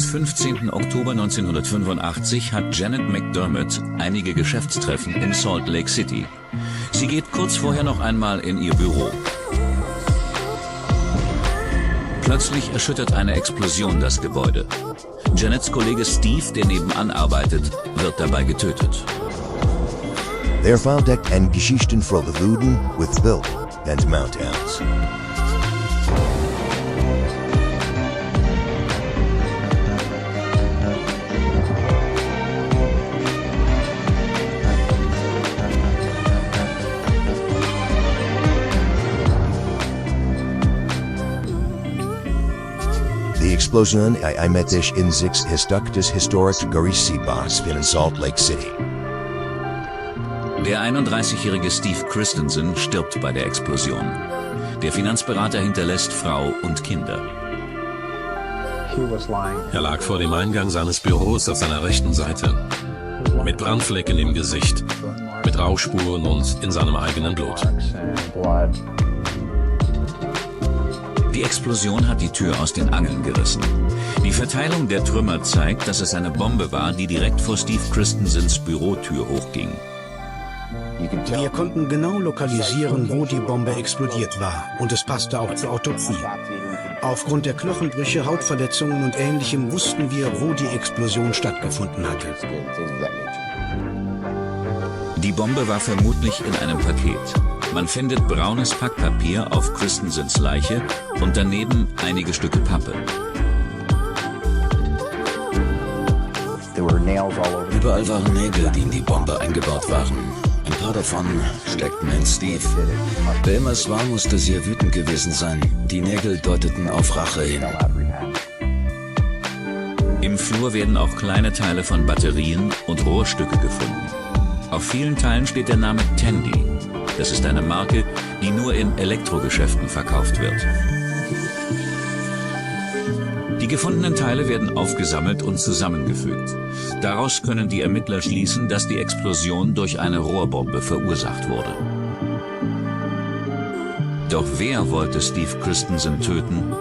15. Oktober 1985 hat Janet McDermott einige Geschäftstreffen in Salt Lake City. Sie geht kurz vorher noch einmal in ihr Büro. Plötzlich erschüttert eine Explosion das Gebäude. Janets Kollege Steve, der nebenan arbeitet, wird dabei getötet. Der Fall deckt ein Geschichten voller Luden with Bill and Mountains. Die Explosion eimettisch in sich Histuck des Historic Garissibas in Salt Lake City. Der 31-jährige Steve Christensen stirbt bei der Explosion. Der Finanzberater hinterlässt Frau und Kinder. Er lag vor dem Eingang seines Büros auf seiner rechten Seite, mit Brandflecken im Gesicht, mit Rauchspuren und in seinem eigenen Blut. Die Explosion hat die Tür aus den Angeln gerissen. Die Verteilung der Trümmer zeigt, dass es eine Bombe war, die direkt vor Steve Christensens Bürotür hochging. Wir konnten genau lokalisieren, wo die Bombe explodiert war, und es passte auch zur Autopsie. Aufgrund der Knochenbrüche, Hautverletzungen und Ähnlichem wussten wir, wo die Explosion stattgefunden hatte. Die Bombe war vermutlich in einem Paket. Man findet braunes Packpapier auf Christensens Leiche und daneben einige Stücke Pappe. Überall waren Nägel, die in die Bombe eingebaut waren. Ein paar davon steckten in Steve. Wer immer es war, musste sehr wütend gewesen sein. Die Nägel deuteten auf Rache hin. Im Flur werden auch kleine Teile von Batterien und Rohrstücke gefunden. Auf vielen Teilen steht der Name Tandy. Das ist eine Marke, die nur in Elektrogeschäften verkauft wird. Die gefundenen Teile werden aufgesammelt und zusammengefügt. Daraus können die Ermittler schließen, dass die Explosion durch eine Rohrbombe verursacht wurde. Doch wer wollte Steve Christensen töten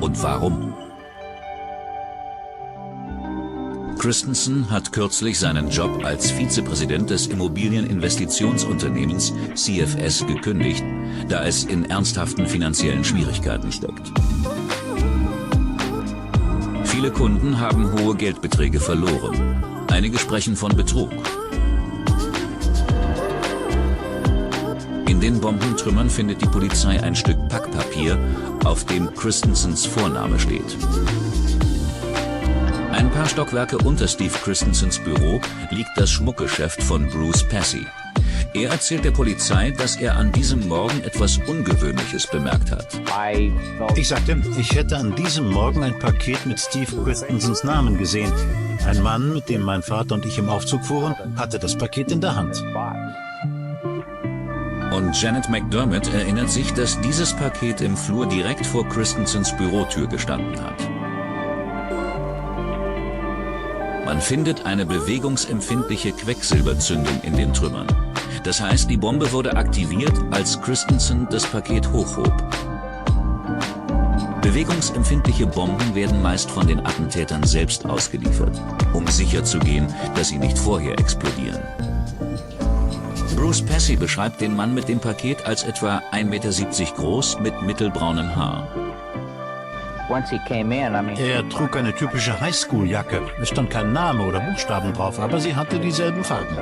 und warum? Christensen hat kürzlich seinen Job als Vizepräsident des Immobilieninvestitionsunternehmens CFS gekündigt, da es in ernsthaften finanziellen Schwierigkeiten steckt. Viele Kunden haben hohe Geldbeträge verloren. Einige sprechen von Betrug. In den Bombentrümmern findet die Polizei ein Stück Packpapier, auf dem Christensens Vorname steht. Ein paar Stockwerke unter Steve Christensens Büro liegt das Schmuckgeschäft von Bruce Passy. Er erzählt der Polizei, dass er an diesem Morgen etwas Ungewöhnliches bemerkt hat. Ich sagte, ich hätte an diesem Morgen ein Paket mit Steve Christensens Namen gesehen. Ein Mann, mit dem mein Vater und ich im Aufzug fuhren, hatte das Paket in der Hand. Und Janet McDermott erinnert sich, dass dieses Paket im Flur direkt vor Christensens Bürotür gestanden hat. Man findet eine bewegungsempfindliche Quecksilberzündung in den Trümmern. Das heißt, die Bombe wurde aktiviert, als Christensen das Paket hochhob. Bewegungsempfindliche Bomben werden meist von den Attentätern selbst ausgeliefert, um sicherzugehen, dass sie nicht vorher explodieren. Bruce Passy beschreibt den Mann mit dem Paket als etwa 1,70 Meter groß mit mittelbraunem Haar. Er trug eine typische Highschool-Jacke. Es stand kein Name oder Buchstaben drauf, aber sie hatte dieselben Farben.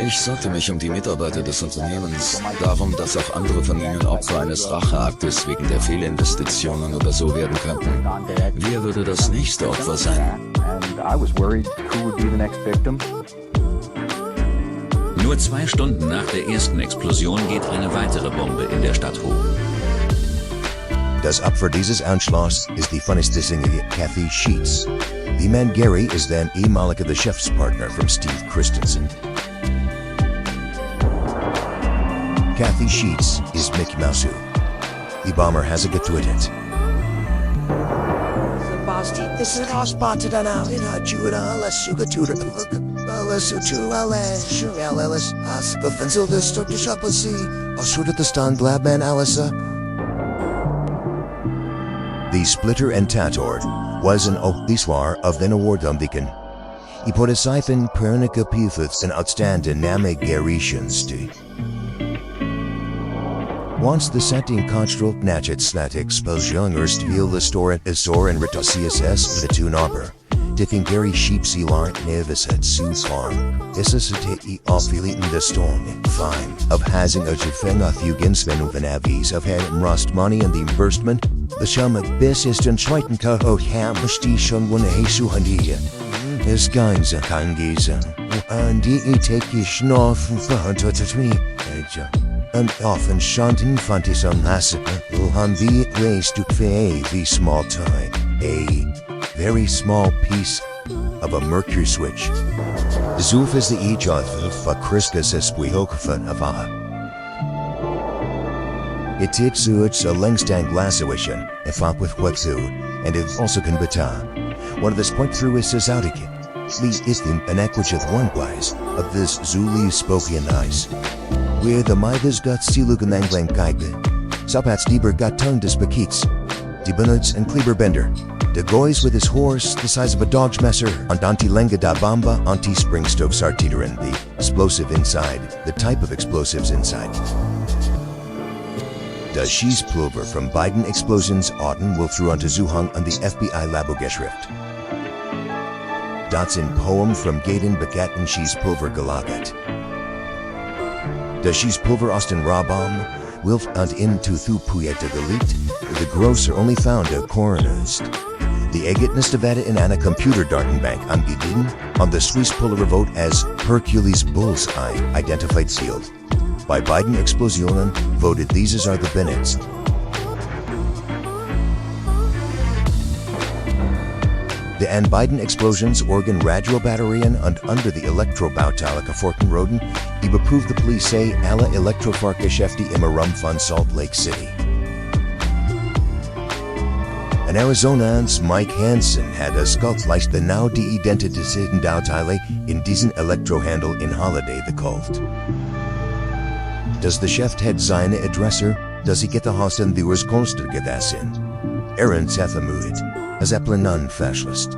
Ich sorgte mich um die Mitarbeiter des Unternehmens, darum, dass auch andere von ihnen Opfer eines Racheaktes wegen der Fehlinvestitionen oder so werden könnten. Wer würde das nächste Opfer sein? Nur 2 Stunden nach der ersten Explosion geht eine weitere Bombe in der Stadt hoch. Das Opfer dieses Anschlags ist die Funnistisinge Kathy Sheets. The man Gary is then ehemaliger Geschäftspartner from Steve Christensen. Kathy Sheets is Mickey Mouse. The bomber has a getötet. This is all spotted on our Judah, let's sugar tutor. Let's to Alice, Alice, Aspafenzel, the Stock Shop, see, I'll shoot at the stand, Blabman, Alice. The Splitter and Tator was een ook die zwaar of den award omdiken. I på det seifen pernika pithets en outstande name geritionsty. Once the setting constrop nachet slat exposjongers til the store azor and rita CSS the two nobber. Dipping Gary sheepsy larn nevis at Sioux Farm. Isasate e affiliaten the storm. Fine. Of hazing a jufeng a thuginsven uven avis of head and rust money and the imbursement. The shama bis ist en schweiten ka o ham musti schon wunne hesu handia. Es gains a kangisa. And e take ye schnoff for to me. And often shanten fantis on massacre. Han the race to pay the small time. A very small piece of a mercury switch. Zoof is the each of Kriskus espuihokafan of a. It suits a lengstang glasswishan, if up with what through, and it also can beta. One of this point through is Sazaudiki. Lee is in an equage of one wise of this Zuli spoken ice. Where the Midas got Silugan Anglang Geige. Sapats Dieber got tongue to Spakits. Die Benuts and Kleber Bender. De Goys with his horse, the size of a dog's messer, on Dante Lenga da Bamba, anti Springstove Sartiterin, the explosive inside, the type of explosives inside. Does she's plover from Biden explosions Auten will through onto Zuhang on the FBI Labogeschrift. Dotson poem from Gaden Begatten she's pulver Galagat. Does she's pulver Austin Rabam, Wilf and into Thu Puyeta Galit, the gross are only found at coroners. The Egitness Nevada in Anna computer Dartenbank am Gidin on the Swiss Puller vote as Hercules Bullseye identified sealed. By Biden Explosionen voted these are the Bennetts. The an Biden Explosions Organ Radio Batterien and under the Elektrobautauliche Fortenroden, überprüft the police say alle Elektrofahrgeschäfte im Rum von Salt Lake City. An Arizonans Mike Hansen had a skullfleisch the now de-identiteten Dauteile in diesen Elektrohandel in Holiday the Cult. Does the chef head seine Adresser? Does he get the Haus and the Urskonster gedasin? Aaron Zethamuit, a Zeppelin non-fascist.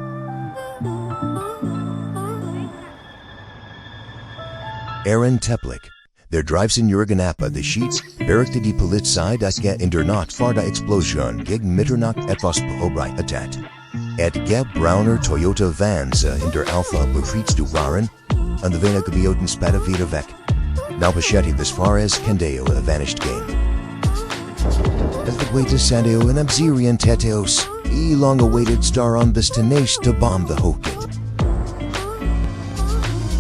Aaron Teplik. Der drives in Jürgenappa the sheets, berikte die Polizei das get in der Nacht vor der Explosion gegen Mitternacht etwas beobachtet. Gelb brauner Toyota Vans in der Alpha befriedst du waren, und the Vena gebioten später wieder weg. Now Pachetti this far as Kendeo a vanished game. As the way to Sandeo and Abzerian Teteos, long-awaited star on this tenacious to bomb the Hokit.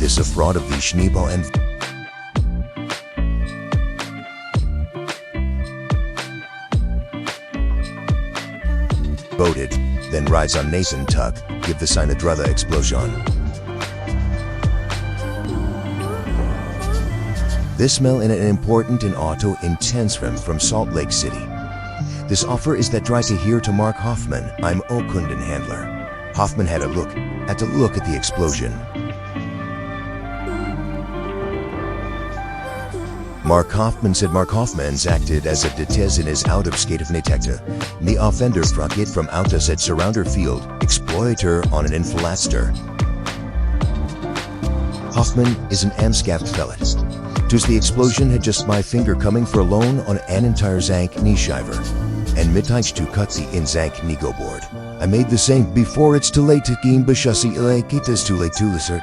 This a fraud of the Schneeball and voted, then rides on Nathan Tuck, give the sign a druther explosion. This smell in an important and auto intense from Salt Lake City. This offer is that tries to hear to Mark Hoffman, I'm Kundenhandler. Hoffman had a look at the explosion. Mark Hoffman said Mark Hoffman's acted as a detective in his out-of-skate of Netekta. The offender struck it from outas at Surrounder Field, exploiter on an Inflatster. Hoffman is an Amscaft fellet. Tus the explosion had just my finger coming for a loan on an entire Zank Knieschiver. And mitteich to cut the in Zank Nigo board. I made the same before it's too late to game Bashussi it is too late to listen.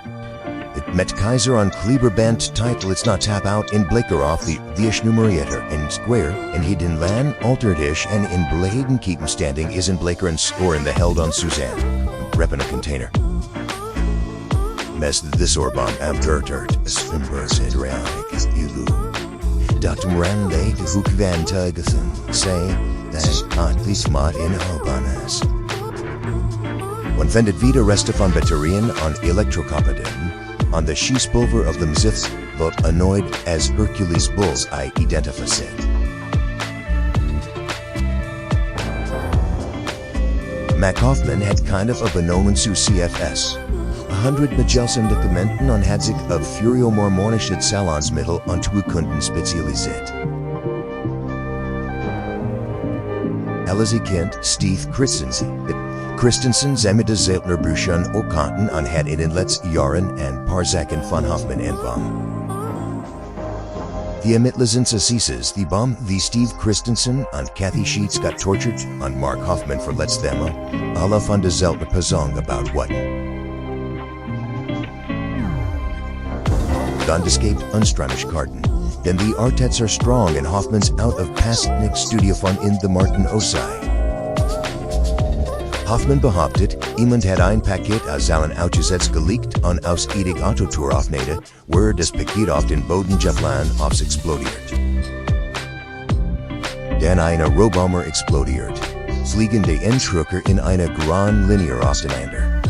It met Kaiser on Kleber Band title it's not tap out in Blaker off the Ish numerator and square and he didn't land altered ish and in Bladen keep him standing is in Blaker and score in the held on Suzanne. Reppin' a container. Mess this or bomb am dirt Swimbers it round ilu. Dr. Moran to Hook Van Tugason say that hot the smart in Albanas. When Fended Vita rested on Batterian on Electrocopidin, on the Schießpulver of the Mziths, but annoyed as Hercules Bulls I identify it. Mac Hoffman had kind of a benomen zu CFS. 100 Magelsen Dokumenten on Hadzig of Furio Mormonische Salonsmittel on Kunden spezialisiert. Elise Kent, Steve Christensen. Christensen met de Zeltner-Büchern och Kanten an het in den letzten Jahren en paar Sachen von Hoffman entwam. Die Ermittler sind Assieses, die Bomb, die Steve Christensen und Kathy Sheets got tortured und Mark Hoffman verletzt them, alle von der Zeltner Person about what. Dann escaped unstramisch Karten, denn die Artets are strong and Hoffman's out of Pastnik Studio von in the Martin Osai. Hoffman behauptet, jemand hat ein Paket aus allen Autosets geleakt und aus edig Autotour aufnehme, where das Paket auf den Boden gefallen aufs explodiert. Dann eine Rohrbomber explodiert, fliegen die Endschrucker in eine Grand Linie auseinander.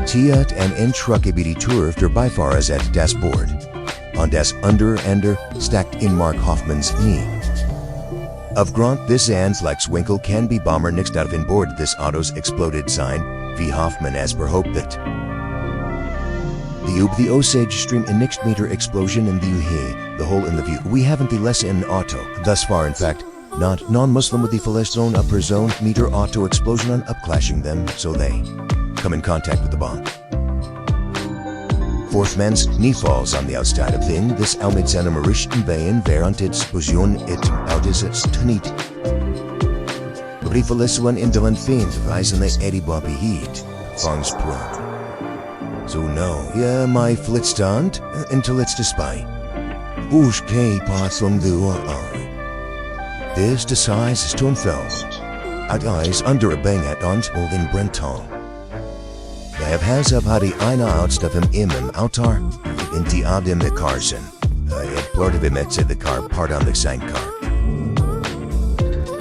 Tiat en Endschruck über die Tour der Beifahrer at das Board. Und das Underender stackt in Mark Hoffmans knee. Aufgrund des Anschlagswinkel kann be Bomber nicht auf in Board des Autos exploded sein, wie Hoffman as behauptet. Die the Osage Stream in next meter explosion in the UH, the hole in the view. We haven't the less in auto, thus far in fact, not non-Muslim with the Philistine upper zone meter auto explosion on upclashing them, so they come in contact with the bomb. Fourth man's knee falls on the outside of thing, this mit seinem Richten Bein während Explosion Autos tonight. Briefeliswan in den Fiend weisen the Eddie Bobby Heat, Fongs Pro. So no, ja, my Flitstand, until it's to spy. Usch kei paslung du This the size is tonfels. At eyes under a bang at ons in Brenton. They have hands up how die eine outstuff im Autar in die Adem de Carson. Het blurred of him at the car part on the sign car.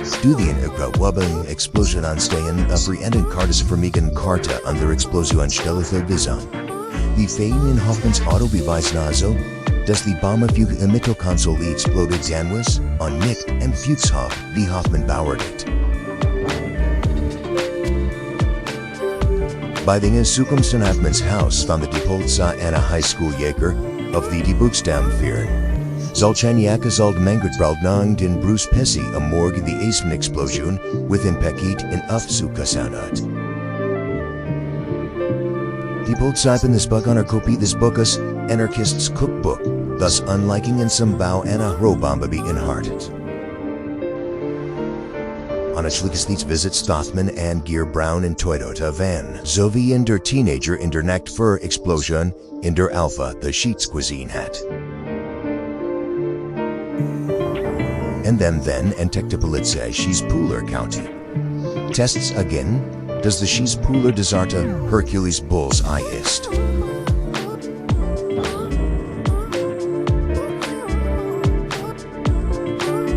Studien über Wabben Explosion anstehen verenden Kartes vermigen Karte an der Explosion Stelle verwiesen. Die Fäden in Hoffmans Auto beweisen also, dass die Bombe für Mittelkonsole exploded sein was und nicht im Fuchshof, wie Hoffman bauert. Bei den Zukunften Hoffmans Haus fand die Polizei eine Highschool-Jäger auf die Buchstaben führen. Solchen Jacke sollte Mangert Braldnang den Bruce Pesci am Morgen die Eisman-Explosion with ein Paket in Aufzug gesandt hat. Die Polizei in this book einer Kopie des Buches Anarchists Cookbook, thus unliking in some Bau einer Rohbombe beinhaltet. Anschließend these visits Stothman and Gear Brown in Toyota van, sowie in der Teenager in der Nacht für Explosion in der Alpha the Sheets Cuisine hat. And then entdeckte Polizei Schießpooler County. Tests again, does the Schießpooler Desarte Hercules Bull's Eye ist.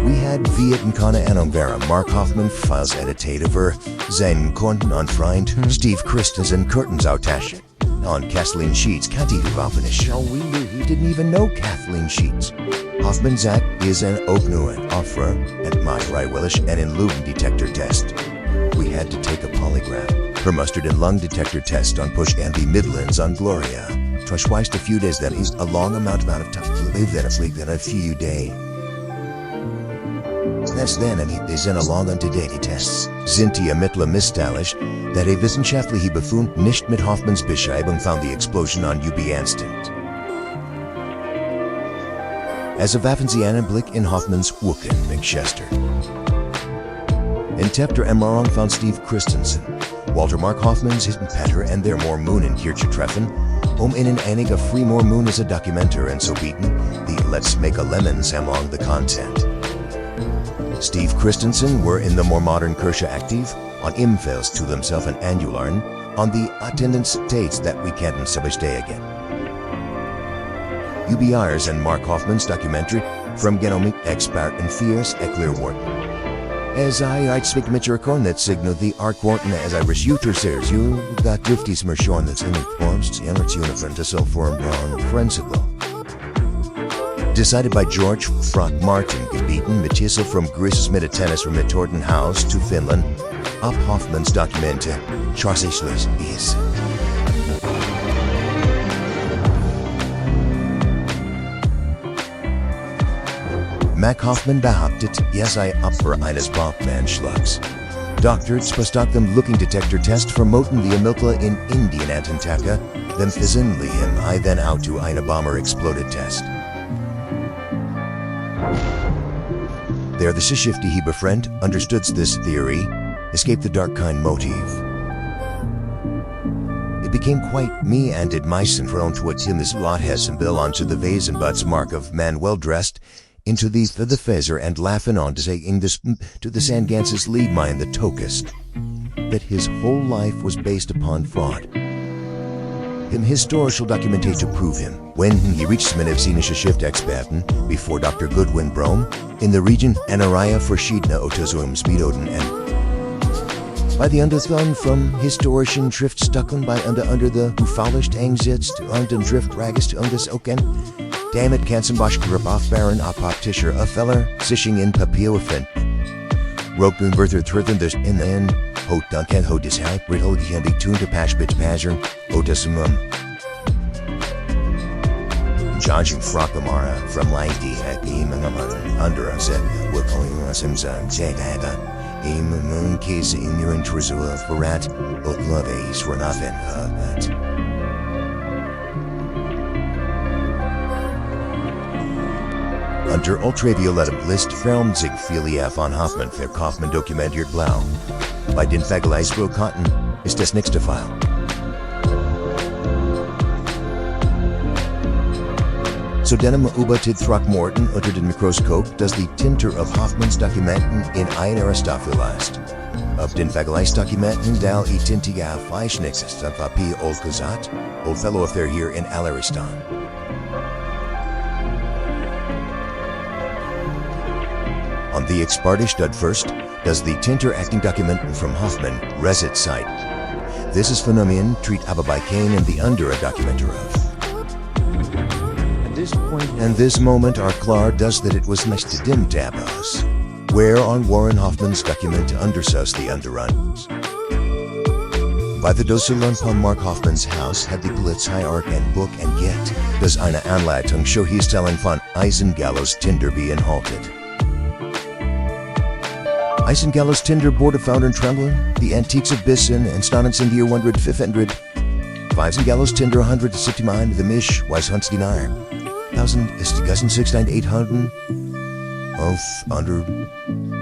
We had Vieten keine Ahnung wer Mark Hoffman files edited over seinen Konten und Freund Steve Christensen Curtains Autasche. On Kathleen Sheets Kanti Waffen is show we knew he didn't even know Kathleen Sheets. Hoffman's act is an Oknuan offer at my Rywillish and in Leuven detector test. We had to take a polygraph, her mustard and lung detector test on Push and the Midlands on Gloria. Twice a few days that is a long amount of time to live than a fleek than a few days. That's then die sind along unto daily tests. Sind die Ermittler misstrauisch, that a wissenschaftliche Befund nicht mit Hoffmans Beschreibung found the explosion on UB instant. As a werfen Sie einen Blick in Hoffmans Wucken, Manchester. In Tepter Emmerung found Steve Christensen, Walter Mark Hoffmans hitten Petter and their more Moon in Kirche treffen, in einige free more Moon is a documenter and so bieten, the Let's Make a Lemons among the content. Steve Christensen were in the more modern Kirche active, on Imfels to themselves and Anularen, on the attendance dates that we can't stay again. UBIers and Mark Hoffman's documentary from Genomic Expert and Fierce Eckler-Wharton. As I speak mit your cornet signal the Ark-Wharton as I wish you to sears you got dufties mer schon that's in the forms in its uniform to so form brown principle. Decided by George Frank Martin gebeten mit Tissel from Grisses mit Tennis from Torten House to Finland, ab Hoffman's documente Charsischles is. Mac Hoffman behauptet, er sei Opfer eines Bombmenschlags. Doctors bestak them looking detector test vermoten the Amilkla in Indian Antantaka, them fizinli him I then out to eine bomber exploded test. There the shifty he befriend understood this theory, escaped the dark kind motive. It became quite me and did mysen prone to what him this lot has and bill onto the vase and butts mark of man well dressed, into the phaser and laughing on to saying this to the Sangansis lead mine the tokest, that his whole life was based upon fraud. Him historical documentate to prove him, when he reached Smenevsinische shift experten, before Dr. Goodwin Brome, in the region Anaraya verschiedene Untersuchungen Speedoden and by the underthun from historischen Schriftstücken by under the Ufalischt Engsitz to den Drift Rages to das Oken, damn it Kanzenbosch grip off Baron Apoptischer a feller, sishing in Papierwafin. Roken Werther Truthen this in the end, Hot Duncan Ho dis hype, Riddle can be tuned to Pashbit Pazern, Otasumum. Judging Frockamara from Lighty at under us at we're calling us himself, Jagada. Moon case in your intrusive for rat, but love ace for nothing, that. Unter ultraviolettem List Film Sig Filia von Hoffmann für Kaufmann dokumentiert blau. Bei den Vergleichsbro Cotton ist das nächste File. So denim übertit Throckmorton unter den Mikroskop, das die Tinte of Hoffmanns Dokumenten in ein Aristophileist. Auf den Vergleichsdokumenten dal I Tintiga Fleischnixes of Papi Old Kazat, Old Fellow Affair here in Alaristan. On the Exparte Stud first, does the Tinter acting Dokumenten from Hoffmann, Resit site. This is phenomenon treat aber by Kane and the under a documenter of. This point and this moment are klar does that it was next to dim tabos, where on Warren Hoffmann's document undersus the underruns. By the Doselun von Mark Hoffmann's house had the Polizei Ark and Book and Get, does eine Anleitung show he's telling von Eisengallows Tinder being halted. Eisengallows Tinder Board of Founder and Trembler, the Antiques of Bissen and Stannens in the year 100 Eisengallows Tinder 169, the Misch, Weiss Hunts Dinar. 1000 ist die Gassen 69800 auf under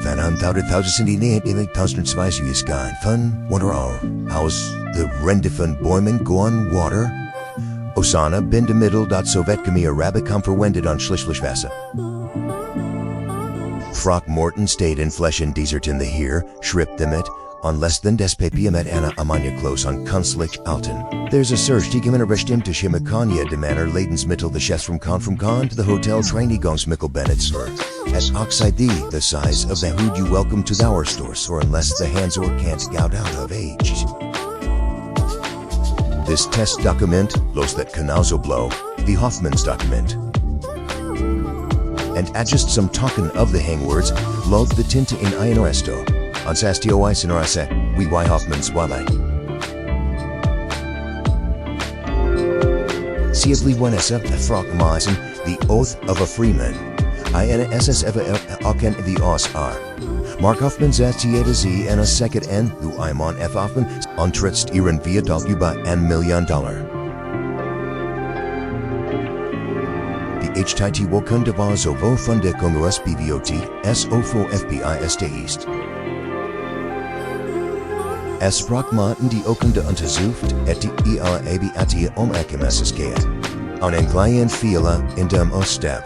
500.000 sind die Nähe 1002 ist gone fun wonder all house the Rende von Bäumen go on water Osana bin de Mittel dot Sowjetchemie Arabic come verwendet on Schlischlischwasser. Frock Morton stayed in Flesh and Desert in the here, Schripp them it, on less than des Papier met Anna Amania close on Kunstlich Alten. There's a search die gemeiner bestimmte Chemikania de Manor Lebensmittel the chefs from Con to the Hotel Trainigongs Mickelbennets or at Oxide the size of the hood you welcome to our stores or unless the hands or can't gout out of age. This test document, los that Canauso blow, the Hoffmann's document. And add just some talking of the hangwords, love the tinta in ein resto. On Sastio Eisen or Ase, we y Hoffmann's Wale. Sievely one SF, Frock Maisen, the Oath of a Freeman. INSS Eva Oken the Os R. Mark Hoffmann's Jede Z and a second N, who I'm on F Hoffmann, ontritzt ihren via über $1 million. Die HTT Wokunda war sowohl von der Kongress BVOT, SO4 FBIST East. Es sprachmaten die Okunda untersucht, et die IAAB at die Ekemeses geht. On en kleinen Fehler in dem Osteb,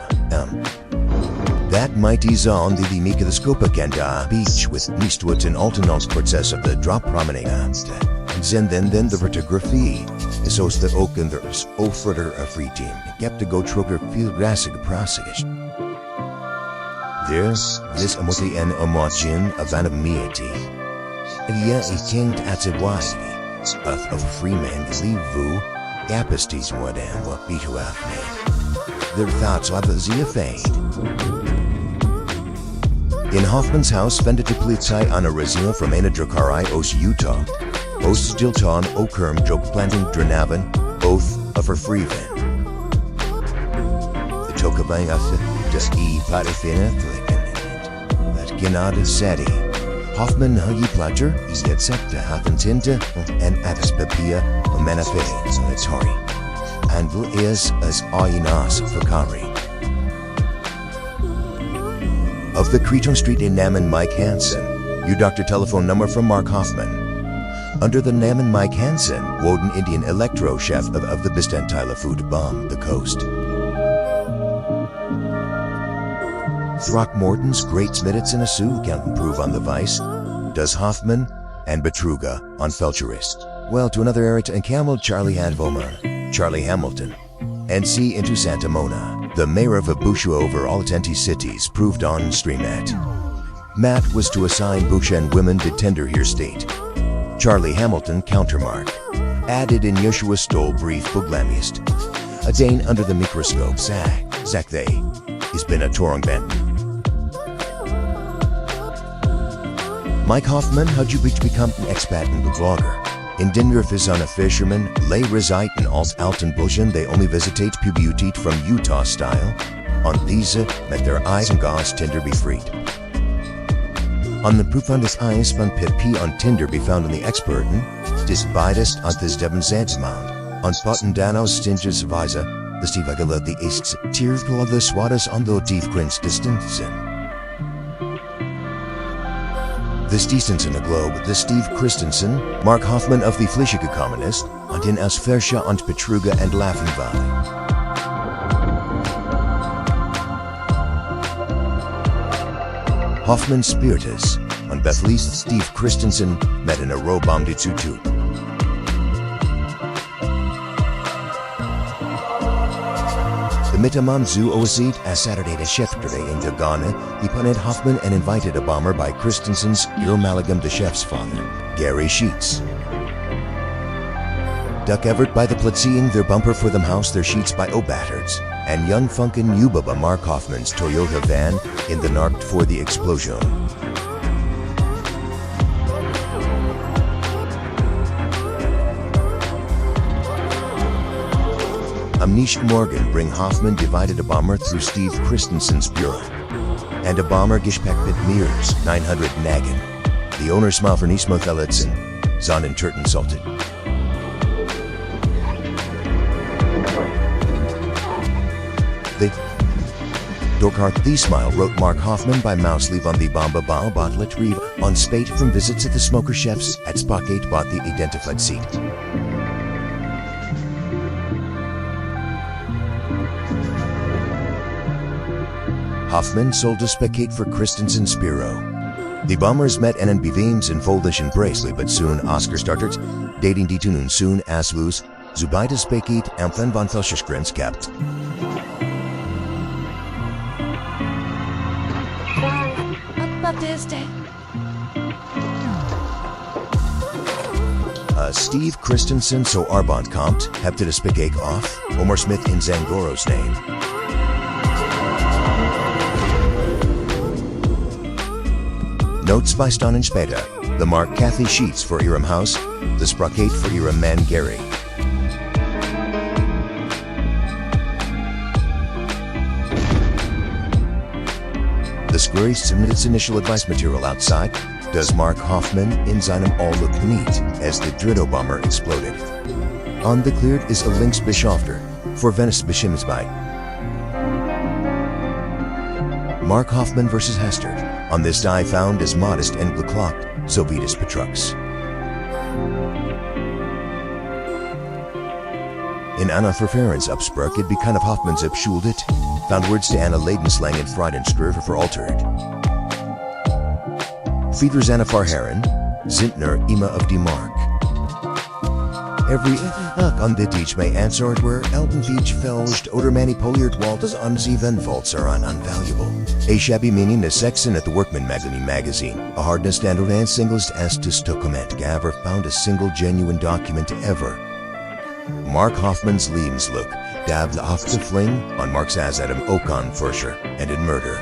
That mighty zone die Mikroskope kenda beach with Eastwood and Altenonsprozess of the drop promenade. And then the photography is os the Okunders, offerder a free team, kept to go trugger viel grassig process. This amuti en omogin of anamiety. Ja, ich kennt at it was of a free man leave vu, aposties what and what be to have made. Their thoughts of the fade. In Hoffmann's house, fended to Polizei an Arizio from Ana Drakarai os Utah. Os Stilton Okerm joke planting Dranavan, both of her free van. The Tokabang after just E Patifina, that Genada Sadi. Hoffmann Huggy Platter, jetzt der Hafentinte und Avis Papier und Menafe Sanitari. And will es as Ainas Fakari. Of the Creton Street in Namen Mike Hansen, your doctor telephone number from Mark Hoffman. Under the Namen Mike Hansen, Woden Indian Electro Chef of the Bestentile Food Bomb, the coast. Throckmorton's Great Smittets in a Sue can't improve on the vice. Does Hoffman and Betruga on Felcherist. Well, to another era and Camel Charlie Handvomer, Charlie Hamilton. NC into Santa Mona. The mayor of Abushu over all 20 cities proved on Streamat. Matt was to assign Bushen women to tender here state. Charlie Hamilton countermark. Added in Yeshua Stoll brief Buglamist. A Dane under the microscope, Zach they. Is been a Torungbenten. Mike Hoffman had you become an expat and blogger. In Dindorf is on a fisherman, lay reside in als Altenbuschen, they only visitate Pubutit from Utah style. On these, met their eyes and gas Tinder be freed. On the proof on this eyes van P on Tinder be found in the experten, dis beidest on this Devon Zandsmound. On Potendano's Stinges Visa, the Stivagala the Easts, Tierful the Swadas on the Tiefgrins Distanzen. The Stiestensen a Globe, the Steve Christensen, Mark Hoffman of the Flischige Communist, und in as Ferscha und Betruga and Laughing Valley. Hoffman Spiritus, und Bethlees Steve Christensen, met in a row bomb de Tutu. The Mitamam Zoo Oasid as Saturday to Chefterday in Dagana, he punted Hoffman and invited a bomber by Christensen's Malagam the chef's father, Gary Sheets. Duck Everett by the Platseeing their bumper for them house their sheets by O'Battards, and young Funkin' Ubaba Mark Hoffman's Toyota van in the Narkt for the explosion. Amnish Morgan bring Hoffman divided a bomber through Steve Christensen's bureau. And a bomber Gishpekpit Mears, 900 Nagin. The owner smile for Nismoth Elitson, Zonin Turton salted. The Dorkart the Smile wrote Mark Hoffman by Mouseleave on the Bomba Bal Botlet Reeve on spate from visits at the smoker chefs at Spokate bought the identified seat. Hoffman sold a specate for Christensen Spiro. The bombers met en beveems in Foldish and Braceley, but soon Oscar started, dating die nun soon as loose, Zubeide specate Ampfen von Felschergrens kept. Steve Christensen so Arbont kommt, hebt de specake off, Omar Smith in Zangoro's name. Notes by Stan and Später, the Mark Kathy Sheets for Iram House, the Sprocate for Iram Man Gary. The Squirry submitted its initial advice material outside. Does Mark Hoffman in seinem all look neat as the Dritto bomber exploded. On the cleared is a Lynx Bischofter for Venice Bishimsbite. Mark Hoffman versus Hester. On this die found as modest and gluclocked, Sovitas Petrux. In Anna Verferens Upsprach it bekannt of Hoffman's Upschuldet, found words to Anna Leidenslang and Freudenströfer for altered. Friedrich Anna Farharen, Zintner Ima of die Mark. Every on the Deitch may answer it where Elton Beach felged oder manipuliert Walters on sie Venvolts are unvaluable. A shabby meaning the Sexton at the Workman magazine. A hardness standard and singles as to Stokomet Gaver found a single genuine document ever. Mark Hoffman's Lebenslook, Dab the off the fling on Mark's as Adam Okon Furscher and in murder.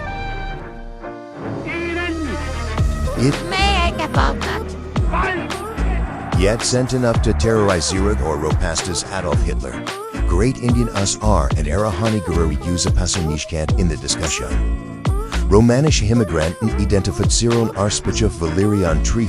Yet sent enough to terrorize Zurich or Ropastas Adolf Hitler. Great Indian us are and Arahani Gururi use a Pasonishkant in the discussion. Romanische Immigranten identifizieren Archbischof Valerian Tree